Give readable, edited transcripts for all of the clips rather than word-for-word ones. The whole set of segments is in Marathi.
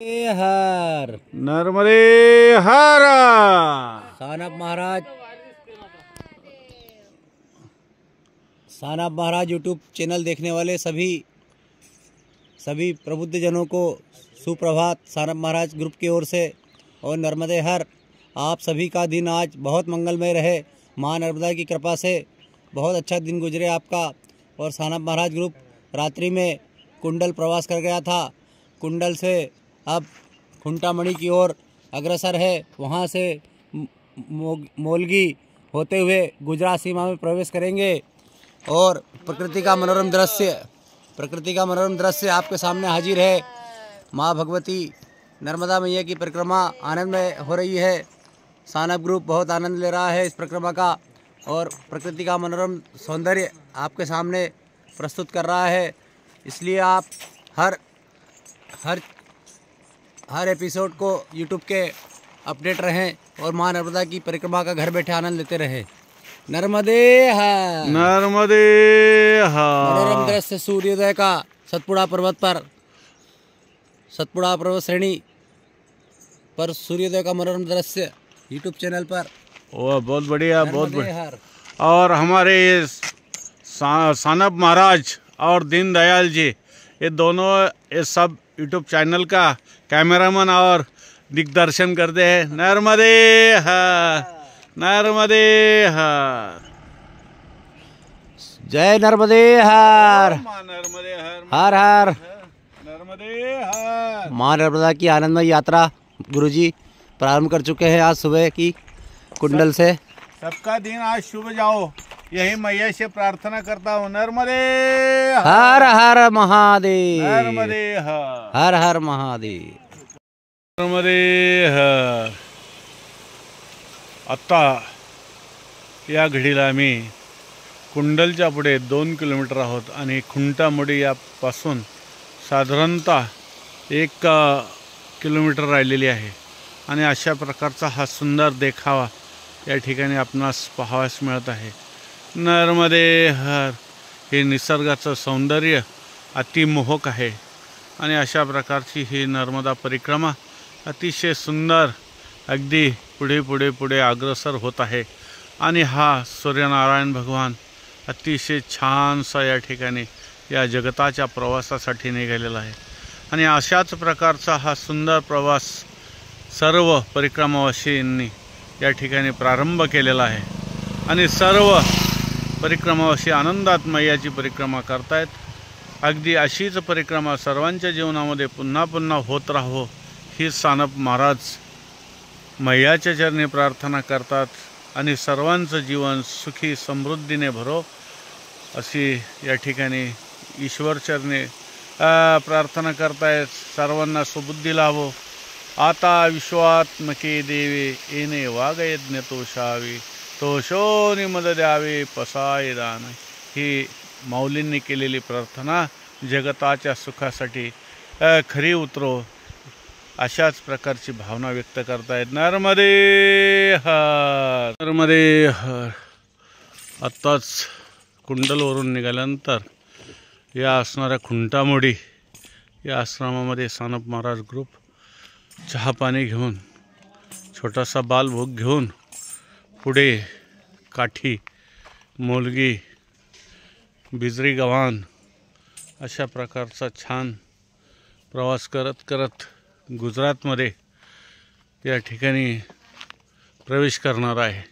हर नर्मदे हर। सानप महाराज यूट्यूब चैनल देखने वाले सभी प्रबुद्धजनों को सुप्रभात। सानप महाराज ग्रुप की ओर से और नर्मदे हर, आप सभी का दिन आज बहुत मंगलमय रहे। माँ नर्मदा की कृपा से बहुत अच्छा दिन गुजरे आपका। और सानप महाराज ग्रुप रात्रि में कुंडल प्रवास कर गया था। कुंडल से अब खुंटामणि की ओर अग्रसर है। वहाँ से मोलगी होते हुए गुजरात सीमा में प्रवेश करेंगे। और प्रकृति का मनोरम दृश्य आपके सामने हाजिर है। माँ भगवती नर्मदा मैया की परिक्रमा आनंद में हो रही है। सानप ग्रुप बहुत आनंद ले रहा है इस परिक्रमा का और प्रकृति का मनोरम सौंदर्य आपके सामने प्रस्तुत कर रहा है। इसलिए आप हर एपिसोड को यूट्यूब के अपडेट रहें और माँ नर्मदा की परिक्रमा का घर बैठे आनंद लेते रहें। नर्मदे हर। नर्मदे हर। मनोरम दृश्य सूर्योदय का सतपुड़ा पर्वत श्रेणी पर सूर्योदय का मनोरम दृश्य यूट्यूब चैनल पर। वो बहुत बढ़िया, बहुत बढ़िया। हर। और हमारे सानप महाराज और दीनदयाल जी, ये दोनों ये सब यूट्यूब चैनल का कैमरामैन और दिग्दर्शन करते हैं। नर्मदे हर, नर्मदे हर। जय नर्मदे हर। नर्मदे हर, हर हर नर्मदे हर। माँ नर्मदा की आनंदमय यात्रा गुरुजी प्रारंभ कर चुके हैं आज सुबह की कुंडल से। सबका दिन आज शुभ जाओ, यही मैया से प्रार्थना करता हूँ। नर्मदे हर हर महादेव। नर्मदे हर, हर हर महादेव। नर्मदे हर। आता या घडीला आम्ही कुंडलच्या पुढे 2 किलोमीटर आहोत आणि खुंटामोडी यापासून साधारणतः 1 किलोमीटर राहिलेली आहे। आणि अशा प्रकारचा हा सुंदर देखावा या ठिकाणी आपणास पाहावयास मिळत आहे। नर्मदे हर हे निसर्गाचं सौंदर्य अतिमोहक आहे आणि अशा प्रकारची ही नर्मदा परिक्रमा अतिशय सुंदर अगदी पुढे अग्रसर होत आहे। आणि हा सूर्यनारायण भगवान अतिशय छानसा या ठिकाणी या जगताच्या प्रवासासाठी निघालेला आहे। आणि अशाच प्रकारचा हा सुंदर प्रवास सर्व परिक्रमावासींनी या ठिकाणी प्रारंभ केलेला आहे आणि सर्व परिक्रमावासी आनंदात मैयाची परिक्रमा करतायत। अगदी अशीच परिक्रमा सर्वांच्या जीवनामध्ये पुन्हा पुन्हा होत राहो ही सानप महाराज मैयाच्या चरणी प्रार्थना करतात आणि सर्वांचं जीवन सुखी समृद्धीने भरो अशी या ठिकाणी ईश्वर चरणी प्रार्थना करतायत। सर्वांना सुबुद्धी लाभो। आता विश्वात्मके देवे येणे वागयज्ञ तोषावे, तोषोनी मद द्यावे पसाय दान। ही माऊलींनी केलेली प्रार्थना जगताच्या सुखासाठी खरी उतरो अशाच प्रकारची भावना व्यक्त करतायत। नर्मदे हर, नर्मदे हर। आत्ताच कुंडलवरून निघाल्यानंतर या असणाऱ्या खुंटामोडी या आश्रमामध्ये सानप महाराज ग्रुप चहा पाणी घेऊन, छोटासा बालभोग घेऊन पुढे काठी, मोलगी, बिजरी गव्हाण अशा प्रकारचा छान प्रवास करत गुजरातमध्ये या ठिकाणी प्रवेश करणार आहे।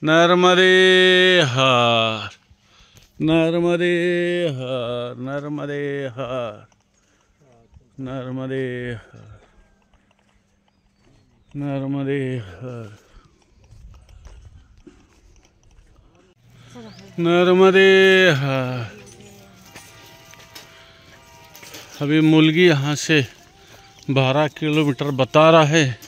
नर्मदे हर, नर्मदे हर, नर्मदे हर, नर्मदे हर, नर्मदे हर, नर्मदे हर। अभी मुलगी यहाँ से 12 किलोमीटर बता रहा है,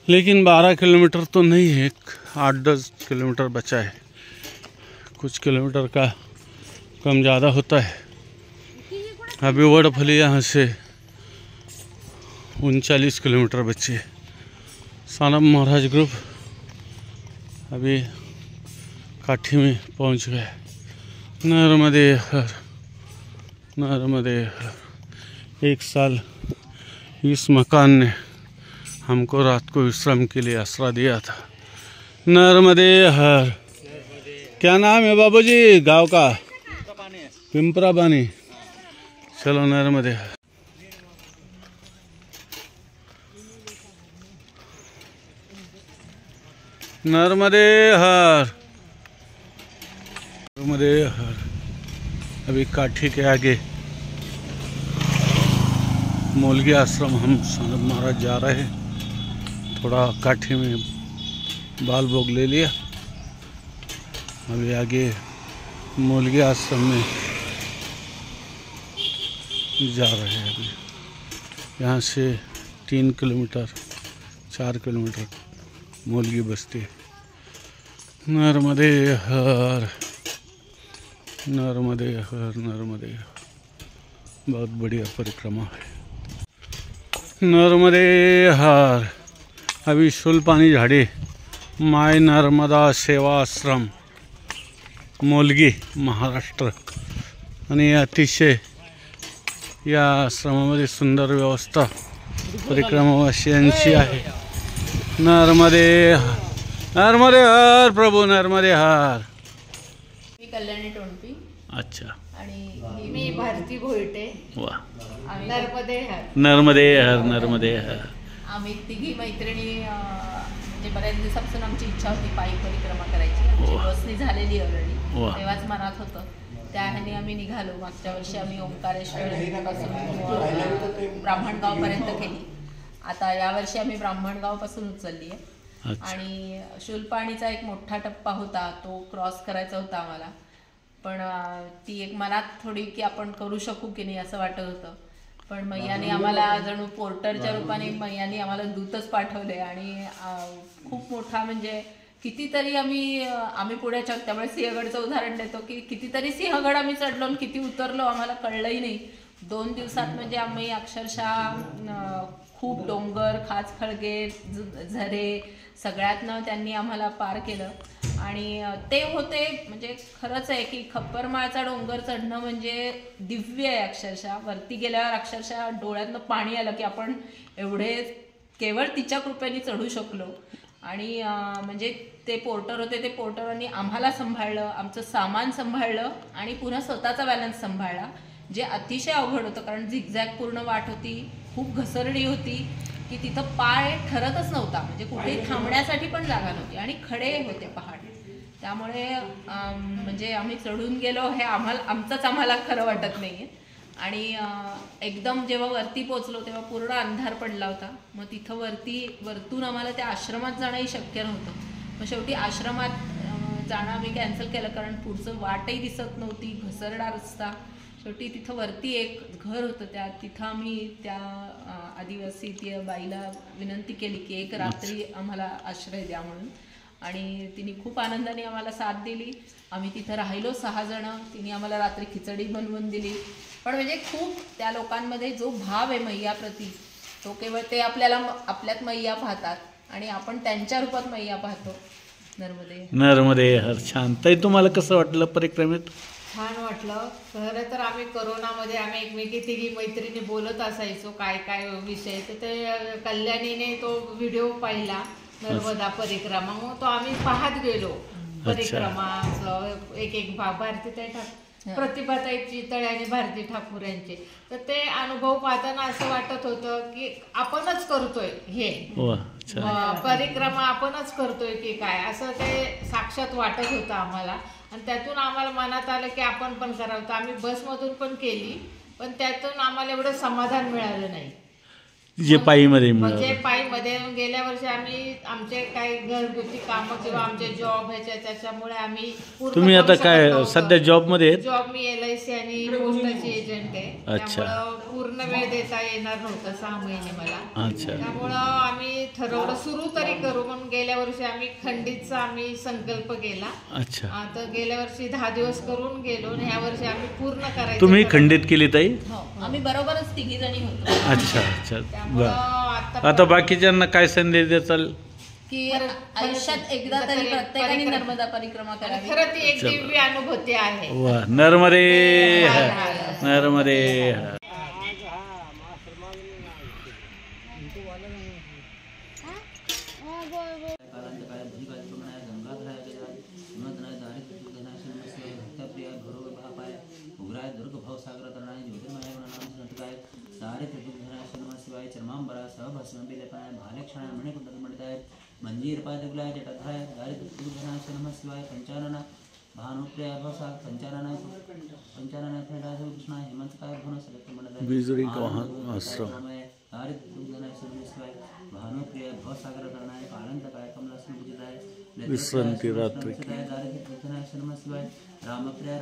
लेकिन 12 किलोमीटर तो नहीं है, 8-10 किलोमीटर बचा है। कुछ किलोमीटर का कम ज़्यादा होता है। अभी वड़फली यहाँ से 39 किलोमीटर बचे। सानप महाराज ग्रुप अभी काठी में पहुँच गया। नर्मदे हर, नर्मदे हर। एक साल इस मकान ने हमको रात को विश्राम के लिए आसरा दिया था। नर्मदे हर। क्या नाम है बाबूजी गांव का? पिंपरा पानी। चलो नर्मदे हर। नर्मदे हर, नर्मदे हर। अभी काठी के आगे मौलगी आश्रम हम सानप महाराज जा रहे हैं। थोड़ा काठी में बाल भोग ले लिया। अभी आगे मौलगी आश्रम में जा रहे हैं। अभी यहाँ से 3 किलोमीटर 4 किलोमीटर मौलगी बस्ती है। नर्मदे हर, नर्मदे हर, नर्मदे हर। बहुत बढ़िया परिक्रमा है। नर्मदे हर। अभी शूलपाणी झाडी माय नर्मदा सेवा आश्रम मौलगी महाराष्ट्र। आणि अतिशय या आश्रमामध्ये सुंदर व्यवस्था परिक्रमावासियांची आहे। नर्मदे हर, नर्मदे हर प्रभू, नर्मदे हर। मी कल्याणी टोणपी। अच्छा। आणि मी भारती भोईटे। वा। नर्मदे हर, नर्मदे हर, नर्मदे हर। आम्ही तिघी मैत्रिणी म्हणजे बऱ्याच दिवसापासून आमची इच्छा होती पायी परिक्रमा करायची। आमची बसनी झालेली ऑलरेडी, तेव्हाच मनात होतं। त्या ह्याने आम्ही निघालो। मागच्या वर्षी आम्ही ओंकारेश्वर पासून ब्राह्मणगावपर्यंत केली। आता यावर्षी आम्ही ब्राह्मणगाव पासून उचलली आहे। आणि शूलपाणीचा एक मोठा टप्पा होता, तो क्रॉस करायचा होता आम्हाला। पण ती एक मनात थोडी की आपण करू शकू की नाही असं वाटत होतं। पण मैयाने आम्हाला जणू पोर्टरच्या रूपाने मैयाने आम्हाला दूतच पाठवले। आणि खूप मोठा म्हणजे कितीतरी आम्ही पुढे त्यामुळे सिंहगडचं उदाहरण देतो की कितीतरी सिंहगड आम्ही चढलो आणि किती उतरलो आम्हाला कळलंही नाही। 2 दिवसात म्हणजे आम्ही अक्षरशः खूप डोंगर, खाचखळगे, झरे सगळ्यातनं त्यांनी आम्हाला पार केलं। आणि ते होते म्हणजे खरंच आहे की खप्परमाळचा डोंगर चढणं म्हणजे दिव्य आहे अक्षरशः। वरती गेल्यावर अक्षरशः डोळ्यातनं पाणी आलं की आपण एवढे केवळ तिच्या कृपेने चढू शकलो। आणि म्हणजे ते पोर्टर होते, ते पोर्टरांनी आम्हाला सांभाळलं, आमचं सामान सांभाळलं आणि पुन्हा स्वतःचा बॅलन्स सांभाळला, जे अतिशय अवघड होतं। कारण झिगझॅग पूर्ण वाट होती, खूप घसरडी होती की तिथं पाय ठरतच नव्हता, म्हणजे कुठेही थांबण्यासाठी पण जागा नव्हती आणि खडे होते पहाड। त्यामुळे म्हणजे आम्ही चढून गेलो हे आम्हाला खरं वाटत नाहीये। आणि एकदम जेव्हा वरती पोहोचलो तेव्हा पूर्ण अंधार पडला होता। मग तिथं वरतून आम्हाला त्या आश्रमात जाणंही शक्य नव्हतं। मग शेवटी आश्रमात जाणं आम्ही कॅन्सल केलं, कारण पुढचं वाटही दिसत नव्हती, घसरडा रस्ता। शेवटी तिथं वरती एक घर होतं, तिथं आम्ही त्या आदिवासी त्या बाईला विनंती केली की एक रात्री आम्हाला आश्रय द्या म्हणून। आणि तिने खूप आनंदाने आम्हाला साथ दिली। आम्ही तिथं राहिलो 6 जण। तिने आम्हाला रात्री खिचडी बनवून दिली। पण म्हणजे खूप त्या लोकांमध्ये जो भाव आहे मैयाप्रती, तो केवळ ते आपल्यात मैया पाहतात आणि आपण त्यांच्या रूपात मैया पाहतो। नर्मदे हर। छान। ताई तुम्हाला कसं वाटलं परिक्रमेत? छान वाटलं। खरं तर आम्ही कोरोनामध्ये आम्ही एकमेकी तिघी मैत्रिणी बोलत असायचो काय काय विषय, तर ते कल्याणीने तो व्हिडिओ पाहिला नर्मदा परिक्रमा, मग तो आम्ही पाहत गेलो परिक्रमा। एक भारती प्रतिभाताई चितळे आणि भारती ठाकूर यांचे, तर ते अनुभव पाहताना असं वाटत होतं की आपणच करतोय हे परिक्रमा, आपणच करतोय की काय, असं ते साक्षात वाटत होतं आम्हाला। आणि त्यातून आम्हाला मनात आलं की आपण पण करावं। तर आम्ही बसमधून पण केली, पण त्यातून आम्हाला एवढं समाधान मिळालं नाही जे पायीमध्ये म्हणजे पायीमध्ये। गेल्या वर्षी आम्ही आमचे काही घरगुती कामं किंवा आमचे जॉब त्याच्यामुळे आम्ही तुम्ही आता काय सध्या जॉब मध्ये? जॉब मी LIC आणि पोस्टाची एजंट आहे। त्यामुळं पूर्ण वेळ देता येणार नव्हता 6 महिने मला। त्यामुळं आम्ही ठरवलं सुरू तरी करू म्हणून गेल्या वर्षी आम्ही खंडीतचा आम्ही संकल्प केला। आता गेल्या वर्षी 10 दिवस करून गेलो आणि ह्या वर्षी आम्ही पूर्ण करायचं। तुम्ही खंडित केली ताई? आम्ही बरोबरच 3 जणी होतो। अच्छा। आता बाकीच्यांना काय संदेश देताल? की आयुष्यात एकदा तरी प्रत्येकाने नर्मदा परिक्रमा करावी। खरं ती एक दिव्य अनुभूती आहे। वा। नर्मदे हर, नर्मदे हर। कालांतकाय भूलिकाय प्रमणाय गंगाधराय गजाय हिमंतनाय दारिद्र्यनाय शरणमस्ते भक्तप्रिय भैरव भापाय उग्राय दुर्ग भव सागर तरणाय ज्योतिर्मय गणनाम संतकाय दारिद्र्यनाय शरणमस्ते चर्मांबरा सहभस्म बिलेपनाय भालेक्षणाय मणिकुंडलमणिताय मंजीर पादकुलाय जटाधाय दारिद्र्यनाय शरणमस्ते पंचानना भानुप्रिय भवसा पंचानना फैलाय कृष्णाय हिमंतकाय भवन सलक्ष्मणदाय बिजरी का आश्रम दारिद्र्यनाय शरणमस्ते भानुप्रिय भवसागर तरणाय कालांतकाय कमलासन पूजिताय विश्रांति रात्रि दारिद्र्यनाय शरणमस्ते रामप्रिय